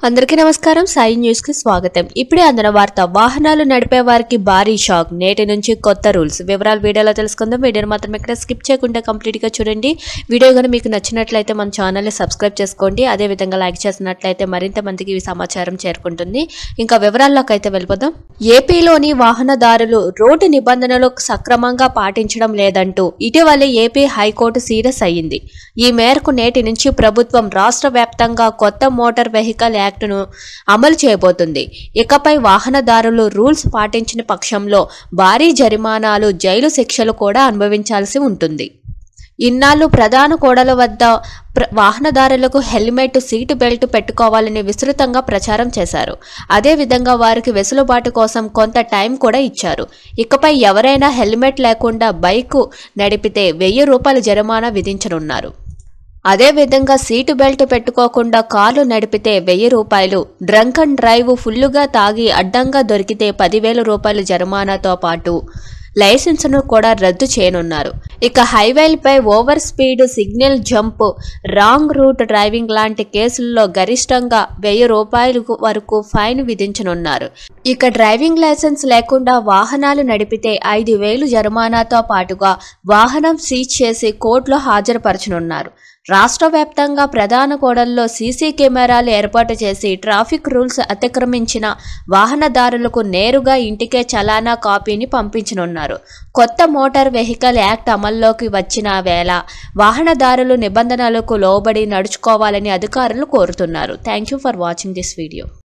అందరికీ నమస్కారం. సాయి న్యూస్ కి స్వాగతం. ఇప్పుడే అందిన వార్త. వాహనాలు నడిపే వారికి భారీ షాక్. నేటి నుంచి కొత్త రూల్స్. వివరాలు వీడియోలో తెలుసుకుందాం. వీడియోని మాత్రం ఇక్కడ స్కిప్ చేయకుండా కంప్లీట్ గా చూడండి. వీడియో కనుక మీకు నచ్చినట్లయితే మన ఛానల్ ని సబ్స్క్రైబ్ చేసుకోండి. అదే విధంగా లైక్ చేసినట్లయితే మరింత మందికి ఈ సమాచారం చేరుకుంటుంది. ఇంకా వివరాల్లోకి అయితే వెళ్ళిపోదాం. ఏపీలోని వాహనదారులు రోడ్డు నిబంధనలు సక్రమంగా పాటించడం లేదంటూ ఇటీవలే ఏపీ హైకోర్టు సీరియస్ అయ్యింది. ఈ మేరకు నేటి నుంచి ప్రభుత్వం రాష్ట్ర వ్యాప్తంగా కొత్త మోటార్ వెహికల్ యాక్టును అమలు చేయబోతుంది. ఇకపై వాహనదారులు రూల్స్ పాటించిన పక్షంలో భారీ జరిమానాలు, జైలు శిక్షలు కూడా అనుభవించాల్సి ఉంటుంది. ఇన్నాళ్ళు ప్రధాన కూడల వద్ద వాహనదారులకు హెల్మెట్, సీటు బెల్ట్ పెట్టుకోవాలని విస్తృతంగా ప్రచారం చేశారు. అదేవిధంగా వారికి వెసులుబాటు కోసం కొంత టైం కూడా ఇచ్చారు. ఇకపై ఎవరైనా హెల్మెట్ లేకుండా బైకు నడిపితే 1000 రూపాయల జరిమానా విధించనున్నారు. అదేవిధంగా సీటు బెల్ట్ పెట్టుకోకుండా కారు నడిపితే 1000 రూపాయలు, డ్రంక్ అండ్ డ్రైవ్, ఫుల్లుగా తాగి అడ్డంగా దొరికితే 10,000 రూపాయల జరిమానాతో పాటు లైసెన్సును కూడా రద్దు చేయనున్నారు. ఇక హైవేలపై over speed, signal jump, wrong route driving లాంటి కేసుల్లో గరిష్టంగా 1000 రూపాయల వరకు ఫైన్ విధించనున్నారు. ఇక డ్రైవింగ్ లైసెన్స్ లేకుండా వాహనాలు నడిపితే 5,000 జరిమానాతో పాటుగా వాహనం సీజ్ చేసి కోర్టులో హాజరుపరచనున్నారు. రాష్ట్ర వ్యాప్తంగా ప్రధాన కూడల్లో సీసీ కెమెరాలు ఏర్పాటు చేసి ట్రాఫిక్ రూల్స్ అతిక్రమించిన వాహనదారులకు నేరుగా ఇంటికే చలానా కాపీని పంపించనున్నారు. కొత్త మోటార్ వెహికల్ యాక్ట్ అమల్లోకి వచ్చిన వేళ వాహనదారులు నిబంధనలకు లోబడి నడుచుకోవాలని అధికారులు కోరుతున్నారు. Thank you for watching this video.